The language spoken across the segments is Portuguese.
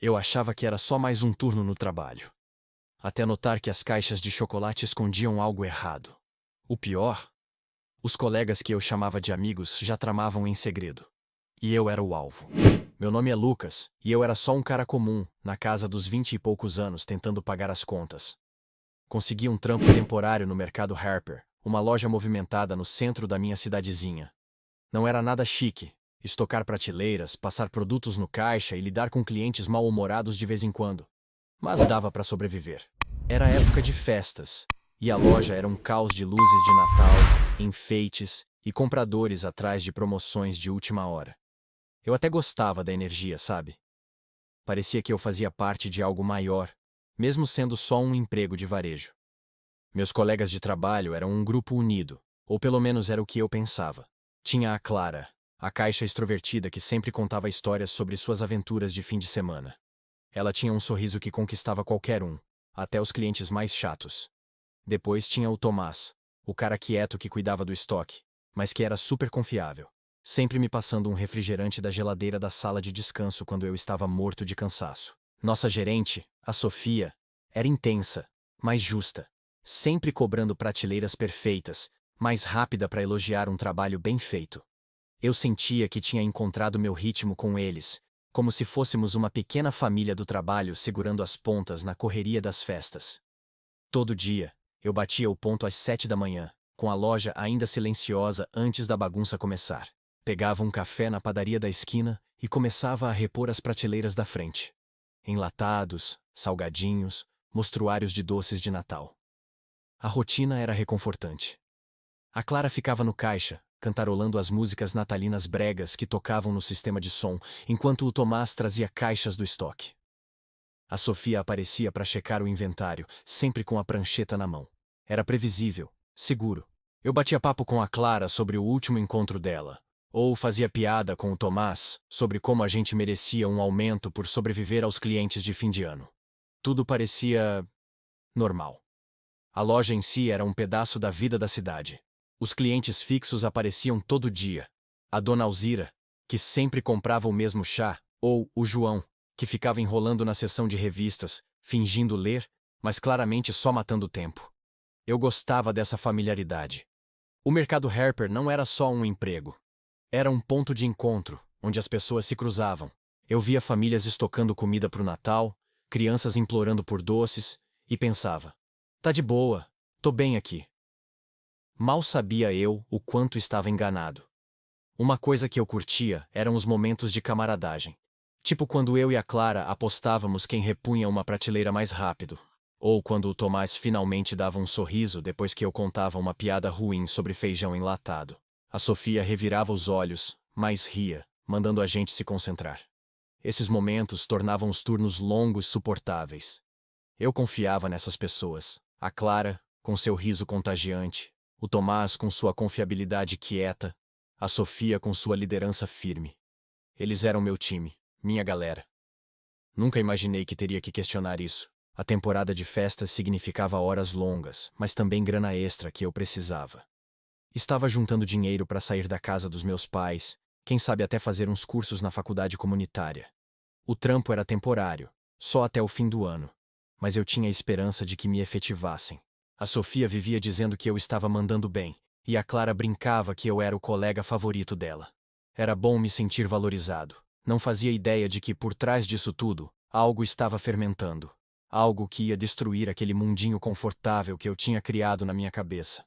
Eu achava que era só mais um turno no trabalho. Até notar que as caixas de chocolate escondiam algo errado. O pior? Os colegas que eu chamava de amigos já tramavam em segredo. E eu era o alvo. Meu nome é Lucas, e eu era só um cara comum, na casa dos 20 e poucos anos, tentando pagar as contas. Consegui um trampo temporário no mercado Harper, uma loja movimentada no centro da minha cidadezinha. Não era nada chique, estocar prateleiras, passar produtos no caixa e lidar com clientes mal-humorados de vez em quando. Mas dava para sobreviver. Era época de festas, e a loja era um caos de luzes de Natal, enfeites e compradores atrás de promoções de última hora. Eu até gostava da energia, sabe? Parecia que eu fazia parte de algo maior, mesmo sendo só um emprego de varejo. Meus colegas de trabalho eram um grupo unido, ou pelo menos era o que eu pensava. Tinha a Clara, a caixa extrovertida que sempre contava histórias sobre suas aventuras de fim de semana. Ela tinha um sorriso que conquistava qualquer um, até os clientes mais chatos. Depois tinha o Tomás, o cara quieto que cuidava do estoque, mas que era super confiável, sempre me passando um refrigerante da geladeira da sala de descanso quando eu estava morto de cansaço. Nossa gerente, a Sofia, era intensa, mas justa, sempre cobrando prateleiras perfeitas, mais rápida para elogiar um trabalho bem feito. Eu sentia que tinha encontrado meu ritmo com eles, como se fôssemos uma pequena família do trabalho segurando as pontas na correria das festas. Todo dia, eu batia o ponto às 7 da manhã, com a loja ainda silenciosa antes da bagunça começar. Pegava um café na padaria da esquina e começava a repor as prateleiras da frente. Enlatados, salgadinhos, mostruários de doces de Natal. A rotina era reconfortante. A Clara ficava no caixa, cantarolando as músicas natalinas bregas que tocavam no sistema de som, enquanto o Tomás trazia caixas do estoque. A Sofia aparecia para checar o inventário, sempre com a prancheta na mão. Era previsível, seguro. Eu batia papo com a Clara sobre o último encontro dela, ou fazia piada com o Tomás sobre como a gente merecia um aumento por sobreviver aos clientes de fim de ano. Tudo parecia normal. A loja em si era um pedaço da vida da cidade. Os clientes fixos apareciam todo dia. A dona Alzira, que sempre comprava o mesmo chá, ou o João, que ficava enrolando na seção de revistas, fingindo ler, mas claramente só matando tempo. Eu gostava dessa familiaridade. O mercado Harper não era só um emprego. Era um ponto de encontro, onde as pessoas se cruzavam. Eu via famílias estocando comida para o Natal, crianças implorando por doces, e pensava: tá de boa, tô bem aqui. Mal sabia eu o quanto estava enganado. Uma coisa que eu curtia eram os momentos de camaradagem. Tipo quando eu e a Clara apostávamos quem repunha uma prateleira mais rápido. Ou quando o Tomás finalmente dava um sorriso depois que eu contava uma piada ruim sobre feijão enlatado. A Sofia revirava os olhos, mas ria, mandando a gente se concentrar. Esses momentos tornavam os turnos longos suportáveis. Eu confiava nessas pessoas. A Clara, com seu riso contagiante, o Tomás com sua confiabilidade quieta, a Sofia com sua liderança firme. Eles eram meu time, minha galera. Nunca imaginei que teria que questionar isso. A temporada de festas significava horas longas, mas também grana extra que eu precisava. Estava juntando dinheiro para sair da casa dos meus pais, quem sabe até fazer uns cursos na faculdade comunitária. O trampo era temporário, só até o fim do ano, mas eu tinha a esperança de que me efetivassem. A Sofia vivia dizendo que eu estava mandando bem, e a Clara brincava que eu era o colega favorito dela. Era bom me sentir valorizado. Não fazia ideia de que, por trás disso tudo, algo estava fermentando. Algo que ia destruir aquele mundinho confortável que eu tinha criado na minha cabeça.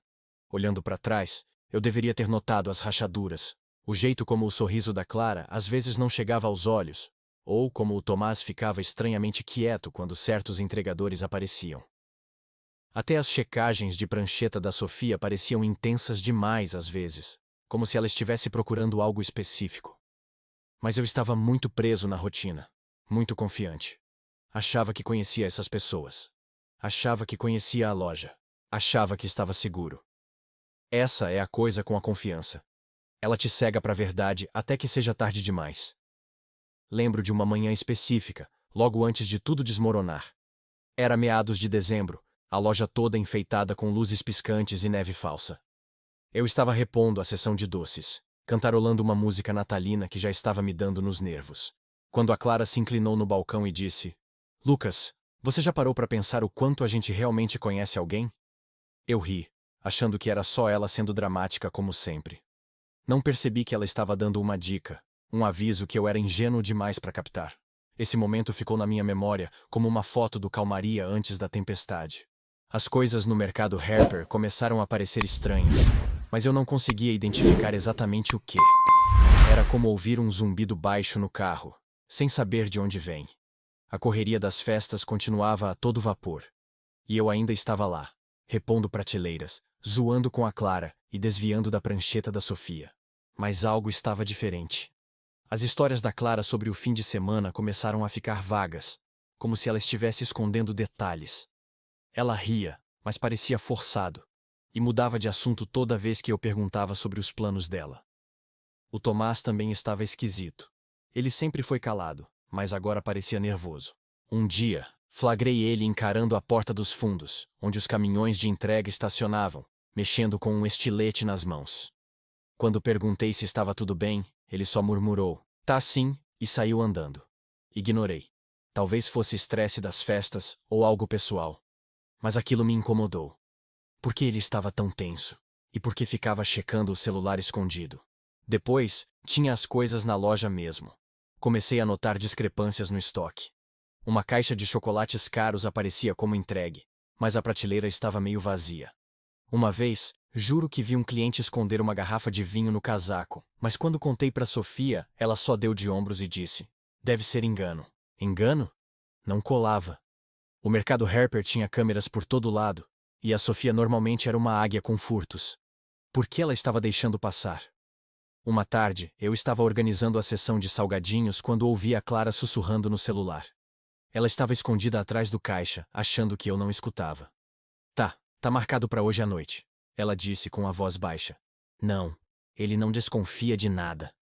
Olhando para trás, eu deveria ter notado as rachaduras, o jeito como o sorriso da Clara às vezes não chegava aos olhos, ou como o Tomás ficava estranhamente quieto quando certos entregadores apareciam. Até as checagens de prancheta da Sofia pareciam intensas demais às vezes, como se ela estivesse procurando algo específico. Mas eu estava muito preso na rotina, muito confiante. Achava que conhecia essas pessoas. Achava que conhecia a loja. Achava que estava seguro. Essa é a coisa com a confiança. Ela te cega para a verdade até que seja tarde demais. Lembro de uma manhã específica, logo antes de tudo desmoronar. Era meados de dezembro, a loja toda enfeitada com luzes piscantes e neve falsa. Eu estava repondo a seção de doces, cantarolando uma música natalina que já estava me dando nos nervos, quando a Clara se inclinou no balcão e disse: Lucas, você já parou para pensar o quanto a gente realmente conhece alguém? Eu ri, achando que era só ela sendo dramática como sempre. Não percebi que ela estava dando uma dica, um aviso que eu era ingênuo demais para captar. Esse momento ficou na minha memória como uma foto do calmaria antes da tempestade. As coisas no mercado Harper começaram a parecer estranhas, mas eu não conseguia identificar exatamente o que. Era como ouvir um zumbido baixo no carro, sem saber de onde vem. A correria das festas continuava a todo vapor. E eu ainda estava lá, repondo prateleiras, zoando com a Clara e desviando da prancheta da Sofia. Mas algo estava diferente. As histórias da Clara sobre o fim de semana começaram a ficar vagas, como se ela estivesse escondendo detalhes. Ela ria, mas parecia forçado, e mudava de assunto toda vez que eu perguntava sobre os planos dela. O Tomás também estava esquisito. Ele sempre foi calado, mas agora parecia nervoso. Um dia, flagrei ele encarando a porta dos fundos, onde os caminhões de entrega estacionavam, mexendo com um estilete nas mãos. Quando perguntei se estava tudo bem, ele só murmurou: "Tá sim", e saiu andando. Ignorei. Talvez fosse estresse das festas ou algo pessoal. Mas aquilo me incomodou. Por que ele estava tão tenso? E por que ficava checando o celular escondido? Depois, tinha as coisas na loja mesmo. Comecei a notar discrepâncias no estoque. Uma caixa de chocolates caros aparecia como entregue, mas a prateleira estava meio vazia. Uma vez, juro que vi um cliente esconder uma garrafa de vinho no casaco, mas quando contei para Sofia, ela só deu de ombros e disse: "Deve ser engano." Engano? Não colava. O mercado Harper tinha câmeras por todo lado, e a Sofia normalmente era uma águia com furtos. Por que ela estava deixando passar? Uma tarde, eu estava organizando a sessão de salgadinhos quando ouvi a Clara sussurrando no celular. Ela estava escondida atrás do caixa, achando que eu não escutava. Tá marcado para hoje à noite, ela disse com a voz baixa. Não, ele não desconfia de nada.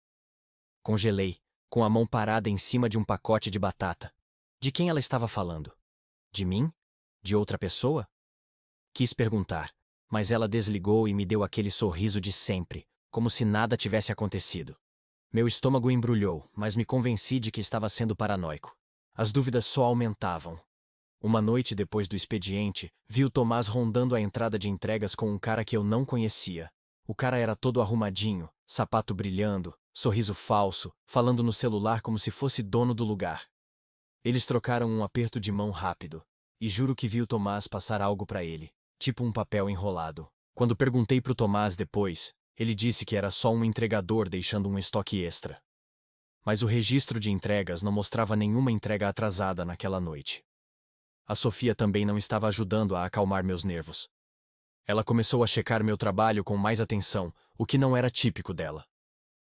Congelei, com a mão parada em cima de um pacote de batata. De quem ela estava falando? De mim? De outra pessoa? Quis perguntar, mas ela desligou e me deu aquele sorriso de sempre, como se nada tivesse acontecido. Meu estômago embrulhou, mas me convenci de que estava sendo paranoico. As dúvidas só aumentavam. Uma noite depois do expediente, vi o Tomás rondando a entrada de entregas com um cara que eu não conhecia. O cara era todo arrumadinho, sapato brilhando, sorriso falso, falando no celular como se fosse dono do lugar. Eles trocaram um aperto de mão rápido, e juro que vi o Tomás passar algo para ele, tipo um papel enrolado. Quando perguntei pro Tomás depois, ele disse que era só um entregador deixando um estoque extra. Mas o registro de entregas não mostrava nenhuma entrega atrasada naquela noite. A Sofia também não estava ajudando a acalmar meus nervos. Ela começou a checar meu trabalho com mais atenção, o que não era típico dela.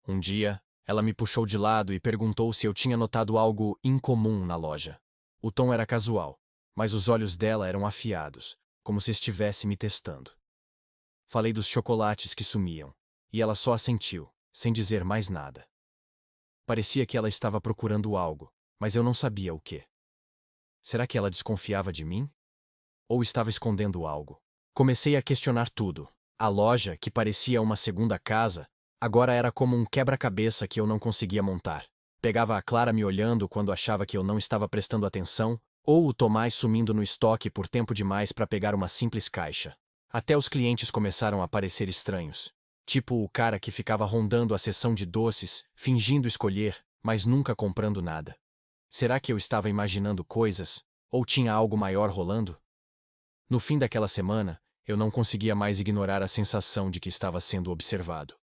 Um dia, ela me puxou de lado e perguntou se eu tinha notado algo incomum na loja. O tom era casual, mas os olhos dela eram afiados, como se estivesse me testando. Falei dos chocolates que sumiam, e ela só assentiu, sem dizer mais nada. Parecia que ela estava procurando algo, mas eu não sabia o quê. Será que ela desconfiava de mim? Ou estava escondendo algo? Comecei a questionar tudo. A loja, que parecia uma segunda casa, agora era como um quebra-cabeça que eu não conseguia montar. Pegava a Clara me olhando quando achava que eu não estava prestando atenção, ou o Tomás sumindo no estoque por tempo demais para pegar uma simples caixa. Até os clientes começaram a parecer estranhos. Tipo o cara que ficava rondando a seção de doces, fingindo escolher, mas nunca comprando nada. Será que eu estava imaginando coisas, ou tinha algo maior rolando? No fim daquela semana, eu não conseguia mais ignorar a sensação de que estava sendo observado.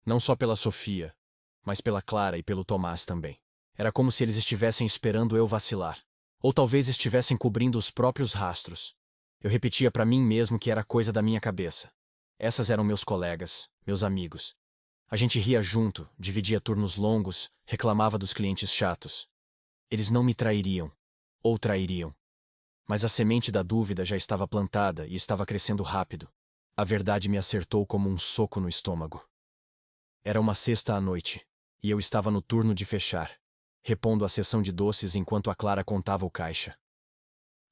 Não só pela Sofia, mas pela Clara e pelo Tomás também. Era como se eles estivessem esperando eu vacilar. Ou talvez estivessem cobrindo os próprios rastros. Eu repetia para mim mesmo que era coisa da minha cabeça. Essas eram meus colegas, meus amigos. A gente ria junto, dividia turnos longos, reclamava dos clientes chatos. Eles não me trairiam. Ou trairiam. Mas a semente da dúvida já estava plantada e estava crescendo rápido. A verdade me acertou como um soco no estômago. Era uma sexta à noite, e eu estava no turno de fechar, repondo a seção de doces enquanto a Clara contava o caixa.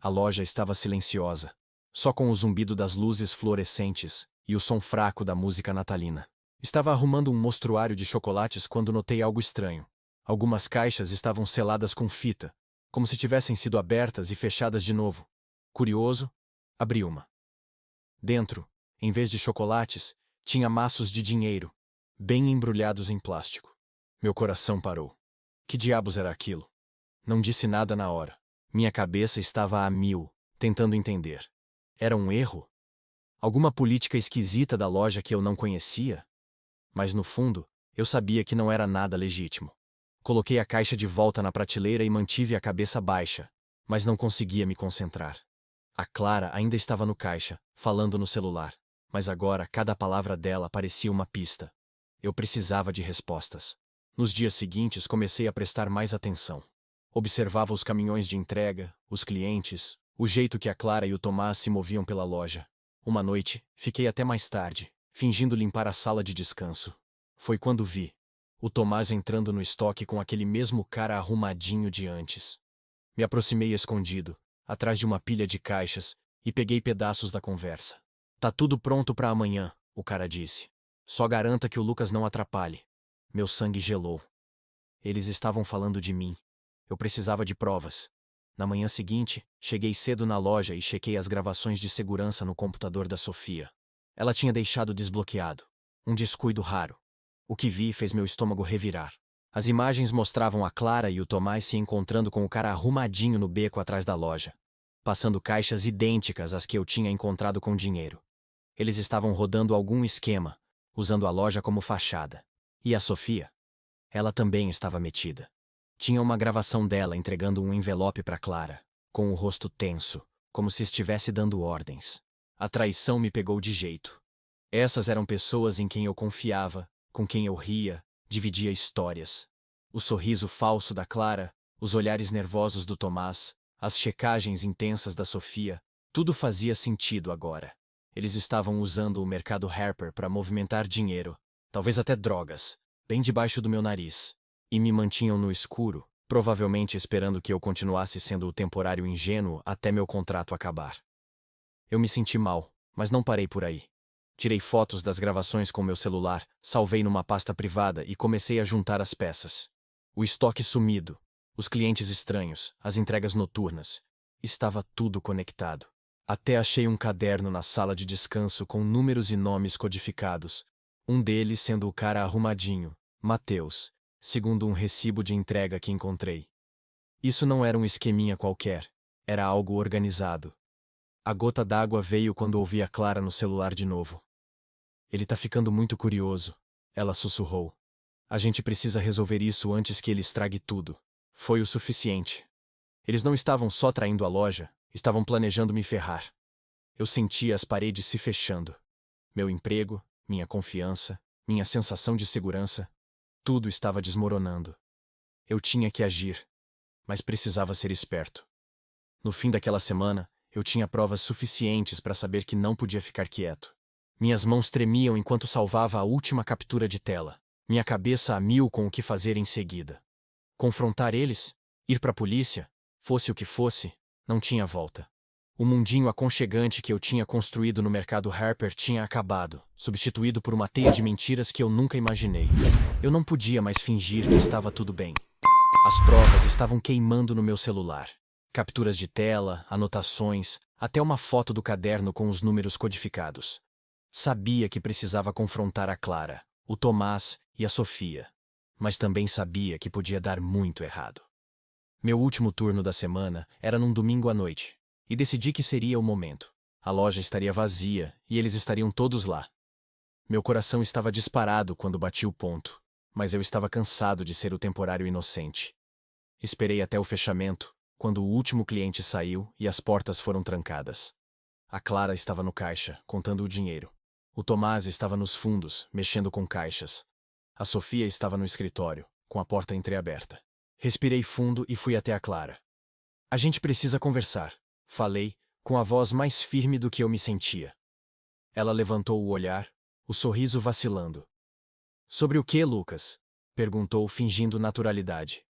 A loja estava silenciosa, só com o zumbido das luzes fluorescentes e o som fraco da música natalina. Estava arrumando um mostruário de chocolates quando notei algo estranho. Algumas caixas estavam seladas com fita, como se tivessem sido abertas e fechadas de novo. Curioso, abri uma. Dentro, em vez de chocolates, tinha maços de dinheiro, bem embrulhados em plástico. Meu coração parou. Que diabos era aquilo? Não disse nada na hora. Minha cabeça estava a mil, tentando entender. Era um erro? Alguma política esquisita da loja que eu não conhecia? Mas no fundo, eu sabia que não era nada legítimo. Coloquei a caixa de volta na prateleira e mantive a cabeça baixa, mas não conseguia me concentrar. A Clara ainda estava no caixa, falando no celular, mas agora cada palavra dela parecia uma pista. Eu precisava de respostas. Nos dias seguintes comecei a prestar mais atenção. Observava os caminhões de entrega, os clientes, o jeito que a Clara e o Tomás se moviam pela loja. Uma noite, fiquei até mais tarde, fingindo limpar a sala de descanso. Foi quando vi o Tomás entrando no estoque com aquele mesmo cara arrumadinho de antes. Me aproximei escondido, atrás de uma pilha de caixas, e peguei pedaços da conversa. Tá tudo pronto para amanhã, o cara disse. Só garanta que o Lucas não atrapalhe. Meu sangue gelou. Eles estavam falando de mim. Eu precisava de provas. Na manhã seguinte, cheguei cedo na loja e chequei as gravações de segurança no computador da Sofia. Ela tinha deixado desbloqueado. Um descuido raro. O que vi fez meu estômago revirar. As imagens mostravam a Clara e o Tomás se encontrando com o cara arrumadinho no beco atrás da loja, passando caixas idênticas às que eu tinha encontrado com dinheiro. Eles estavam rodando algum esquema, usando a loja como fachada. E a Sofia? Ela também estava metida. Tinha uma gravação dela entregando um envelope para Clara, com o rosto tenso, como se estivesse dando ordens. A traição me pegou de jeito. Essas eram pessoas em quem eu confiava, com quem eu ria, dividia histórias. O sorriso falso da Clara, os olhares nervosos do Tomás, as checagens intensas da Sofia, tudo fazia sentido agora. Eles estavam usando o mercado Harper para movimentar dinheiro, talvez até drogas, bem debaixo do meu nariz, e me mantinham no escuro, provavelmente esperando que eu continuasse sendo o temporário ingênuo até meu contrato acabar. Eu me senti mal, mas não parei por aí. Tirei fotos das gravações com meu celular, salvei numa pasta privada e comecei a juntar as peças. O estoque sumido, os clientes estranhos, as entregas noturnas. Estava tudo conectado. Até achei um caderno na sala de descanso com números e nomes codificados. Um deles sendo o cara arrumadinho, Mateus, segundo um recibo de entrega que encontrei. Isso não era um esqueminha qualquer. Era algo organizado. A gota d'água veio quando ouvi a Clara no celular de novo. Ele tá ficando muito curioso, ela sussurrou. A gente precisa resolver isso antes que ele estrague tudo. Foi o suficiente. Eles não estavam só traindo a loja, estavam planejando me ferrar. Eu sentia as paredes se fechando. Meu emprego, minha confiança, minha sensação de segurança, tudo estava desmoronando. Eu tinha que agir, mas precisava ser esperto. No fim daquela semana, eu tinha provas suficientes para saber que não podia ficar quieto. Minhas mãos tremiam enquanto salvava a última captura de tela, minha cabeça a mil com o que fazer em seguida. Confrontar eles? Ir para a polícia? Fosse o que fosse, não tinha volta. O mundinho aconchegante que eu tinha construído no mercado Harper tinha acabado, substituído por uma teia de mentiras que eu nunca imaginei. Eu não podia mais fingir que estava tudo bem. As provas estavam queimando no meu celular. Capturas de tela, anotações, até uma foto do caderno com os números codificados. Sabia que precisava confrontar a Clara, o Tomás e a Sofia. Mas também sabia que podia dar muito errado. Meu último turno da semana era num domingo à noite, e decidi que seria o momento. A loja estaria vazia e eles estariam todos lá. Meu coração estava disparado quando bati o ponto, mas eu estava cansado de ser o temporário inocente. Esperei até o fechamento, quando o último cliente saiu e as portas foram trancadas. A Clara estava no caixa, contando o dinheiro. O Tomás estava nos fundos, mexendo com caixas. A Sofia estava no escritório, com a porta entreaberta. Respirei fundo e fui até a Clara. A gente precisa conversar, falei, com a voz mais firme do que eu me sentia. Ela levantou o olhar, o sorriso vacilando. Sobre o que, Lucas? Perguntou, fingindo naturalidade.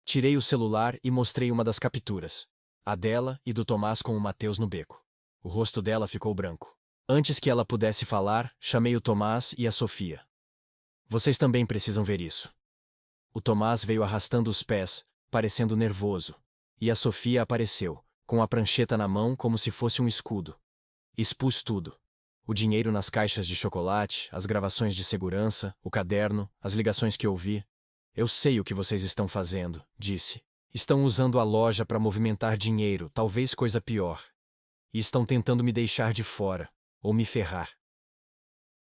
Tirei o celular e mostrei uma das capturas. A dela e do Tomás com o Mateus no beco. O rosto dela ficou branco. Antes que ela pudesse falar, chamei o Tomás e a Sofia. Vocês também precisam ver isso. O Tomás veio arrastando os pés, parecendo nervoso. E a Sofia apareceu, com a prancheta na mão como se fosse um escudo. Expus tudo. O dinheiro nas caixas de chocolate, as gravações de segurança, o caderno, as ligações que ouvi. Eu sei o que vocês estão fazendo, disse. Estão usando a loja para movimentar dinheiro, talvez coisa pior. E estão tentando me deixar de fora, ou me ferrar.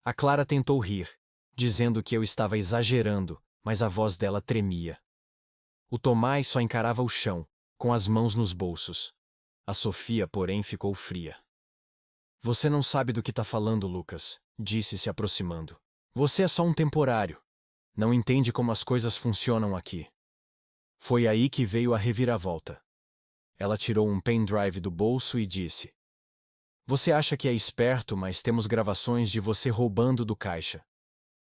A Clara tentou rir, dizendo que eu estava exagerando, mas a voz dela tremia. O Tomás só encarava o chão, com as mãos nos bolsos. A Sofia, porém, ficou fria. Você não sabe do que está falando, Lucas, disse se aproximando. Você é só um temporário. Não entende como as coisas funcionam aqui. Foi aí que veio a reviravolta. Ela tirou um pendrive do bolso e disse: Você acha que é esperto, mas temos gravações de você roubando do caixa.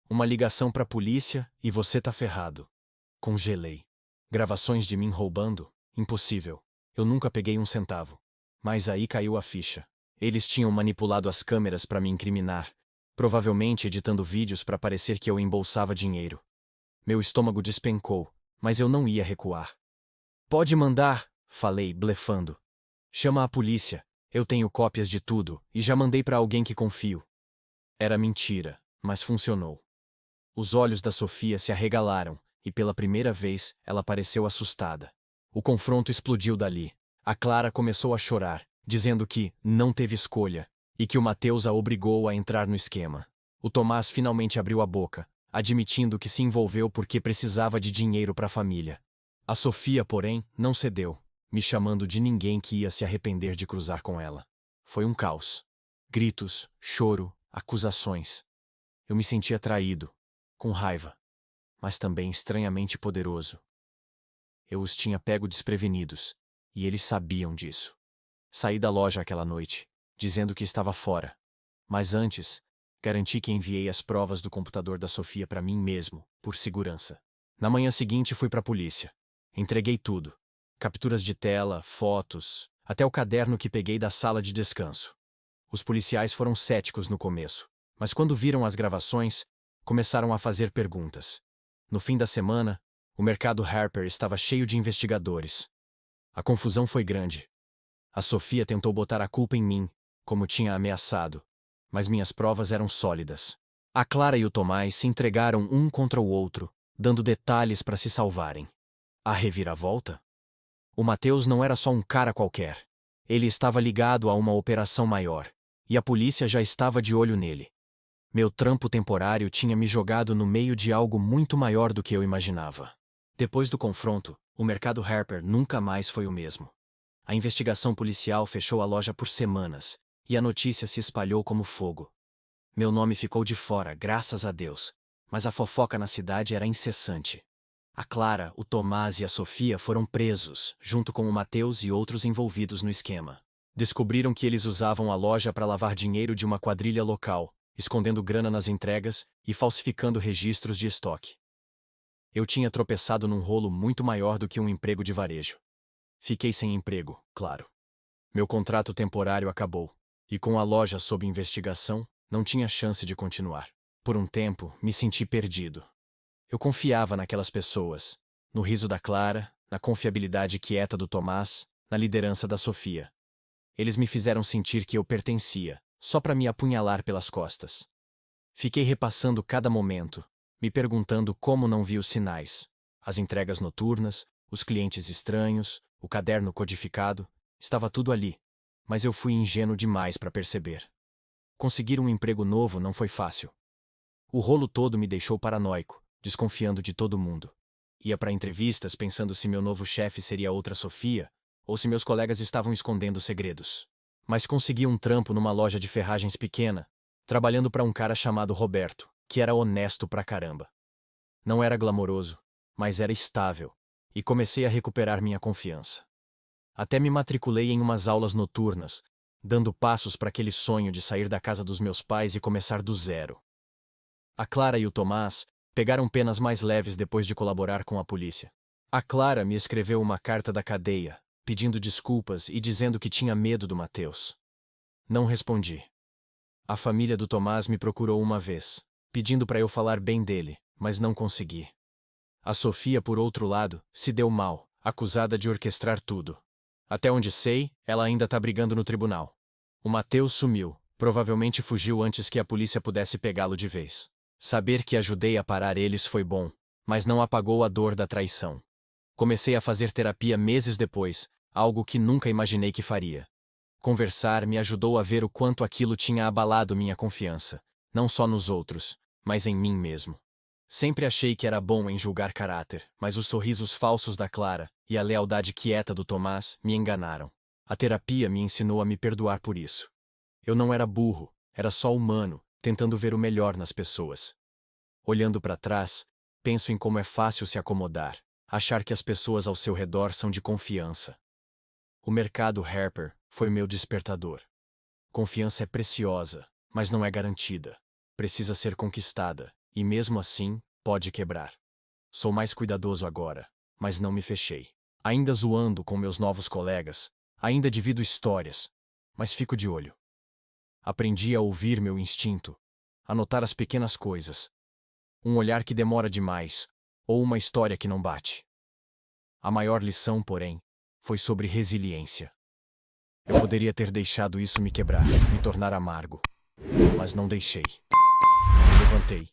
Uma ligação para a polícia e você tá ferrado. Congelei. Gravações de mim roubando? Impossível. Eu nunca peguei um centavo. Mas aí caiu a ficha. Eles tinham manipulado as câmeras para me incriminar, provavelmente editando vídeos para parecer que eu embolsava dinheiro. Meu estômago despencou, mas eu não ia recuar. Pode mandar, falei, blefando. Chama a polícia. Eu tenho cópias de tudo e já mandei para alguém que confio. Era mentira, mas funcionou. Os olhos da Sofia se arregalaram e pela primeira vez ela pareceu assustada. O confronto explodiu dali. A Clara começou a chorar, dizendo que não teve escolha e que o Mateus a obrigou a entrar no esquema. O Tomás finalmente abriu a boca, admitindo que se envolveu porque precisava de dinheiro para a família. A Sofia, porém, não cedeu, me chamando de ninguém que ia se arrepender de cruzar com ela. Foi um caos. Gritos, choro, acusações. Eu me sentia traído, com raiva, mas também estranhamente poderoso. Eu os tinha pego desprevenidos, e eles sabiam disso. Saí da loja aquela noite, dizendo que estava fora. Mas antes, garanti que enviei as provas do computador da Sofia para mim mesmo, por segurança. Na manhã seguinte fui para a polícia. Entreguei tudo. Capturas de tela, fotos, até o caderno que peguei da sala de descanso. Os policiais foram céticos no começo, mas quando viram as gravações, começaram a fazer perguntas. No fim da semana, o mercado Harper estava cheio de investigadores. A confusão foi grande. A Sofia tentou botar a culpa em mim, como tinha ameaçado, mas minhas provas eram sólidas. A Clara e o Tomás se entregaram um contra o outro, dando detalhes para se salvarem. A reviravolta? O Mateus não era só um cara qualquer. Ele estava ligado a uma operação maior, e a polícia já estava de olho nele. Meu trampo temporário tinha me jogado no meio de algo muito maior do que eu imaginava. Depois do confronto, o mercado Harper nunca mais foi o mesmo. A investigação policial fechou a loja por semanas, e a notícia se espalhou como fogo. Meu nome ficou de fora, graças a Deus, mas a fofoca na cidade era incessante. A Clara, o Tomás e a Sofia foram presos, junto com o Mateus e outros envolvidos no esquema. Descobriram que eles usavam a loja para lavar dinheiro de uma quadrilha local, escondendo grana nas entregas e falsificando registros de estoque. Eu tinha tropeçado num rolo muito maior do que um emprego de varejo. Fiquei sem emprego, claro. Meu contrato temporário acabou, e com a loja sob investigação, não tinha chance de continuar. Por um tempo, me senti perdido. Eu confiava naquelas pessoas, no riso da Clara, na confiabilidade quieta do Tomás, na liderança da Sofia. Eles me fizeram sentir que eu pertencia, só para me apunhalar pelas costas. Fiquei repassando cada momento, me perguntando como não vi os sinais. As entregas noturnas, os clientes estranhos, o caderno codificado, estava tudo ali, mas eu fui ingênuo demais para perceber. Conseguir um emprego novo não foi fácil. O rolo todo me deixou paranoico, desconfiando de todo mundo. Ia para entrevistas pensando se meu novo chefe seria outra Sofia, ou se meus colegas estavam escondendo segredos. Mas consegui um trampo numa loja de ferragens pequena, trabalhando para um cara chamado Roberto, que era honesto pra caramba. Não era glamouroso, mas era estável, e comecei a recuperar minha confiança. Até me matriculei em umas aulas noturnas, dando passos para aquele sonho de sair da casa dos meus pais e começar do zero. A Clara e o Tomás pegaram penas mais leves depois de colaborar com a polícia. A Clara me escreveu uma carta da cadeia, pedindo desculpas e dizendo que tinha medo do Mateus. Não respondi. A família do Tomás me procurou uma vez, pedindo para eu falar bem dele, mas não consegui. A Sofia, por outro lado, se deu mal, acusada de orquestrar tudo. Até onde sei, ela ainda tá brigando no tribunal. O Mateus sumiu, provavelmente fugiu antes que a polícia pudesse pegá-lo de vez. Saber que ajudei a parar eles foi bom, mas não apagou a dor da traição. Comecei a fazer terapia meses depois, algo que nunca imaginei que faria. Conversar me ajudou a ver o quanto aquilo tinha abalado minha confiança, não só nos outros, mas em mim mesmo. Sempre achei que era bom em julgar caráter, mas os sorrisos falsos da Clara e a lealdade quieta do Tomás me enganaram. A terapia me ensinou a me perdoar por isso. Eu não era burro, era só humano, tentando ver o melhor nas pessoas. Olhando para trás, penso em como é fácil se acomodar, achar que as pessoas ao seu redor são de confiança. O mercado Harper foi meu despertador. Confiança é preciosa, mas não é garantida. Precisa ser conquistada, e mesmo assim, pode quebrar. Sou mais cuidadoso agora, mas não me fechei. Ainda zoando com meus novos colegas, ainda divido histórias, mas fico de olho. Aprendi a ouvir meu instinto, a notar as pequenas coisas. Um olhar que demora demais, ou uma história que não bate. A maior lição, porém, foi sobre resiliência. Eu poderia ter deixado isso me quebrar, me tornar amargo, mas não deixei. Me levantei,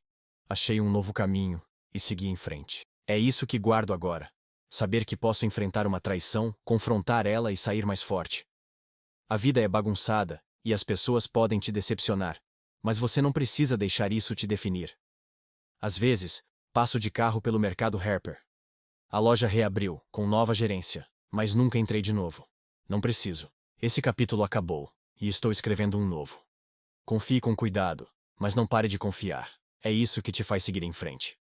achei um novo caminho e segui em frente. É isso que guardo agora. Saber que posso enfrentar uma traição, confrontar ela e sair mais forte. A vida é bagunçada e as pessoas podem te decepcionar, mas você não precisa deixar isso te definir. Às vezes, passo de carro pelo mercado Harper. A loja reabriu, com nova gerência, mas nunca entrei de novo. Não preciso. Esse capítulo acabou, e estou escrevendo um novo. Confie com cuidado, mas não pare de confiar. É isso que te faz seguir em frente.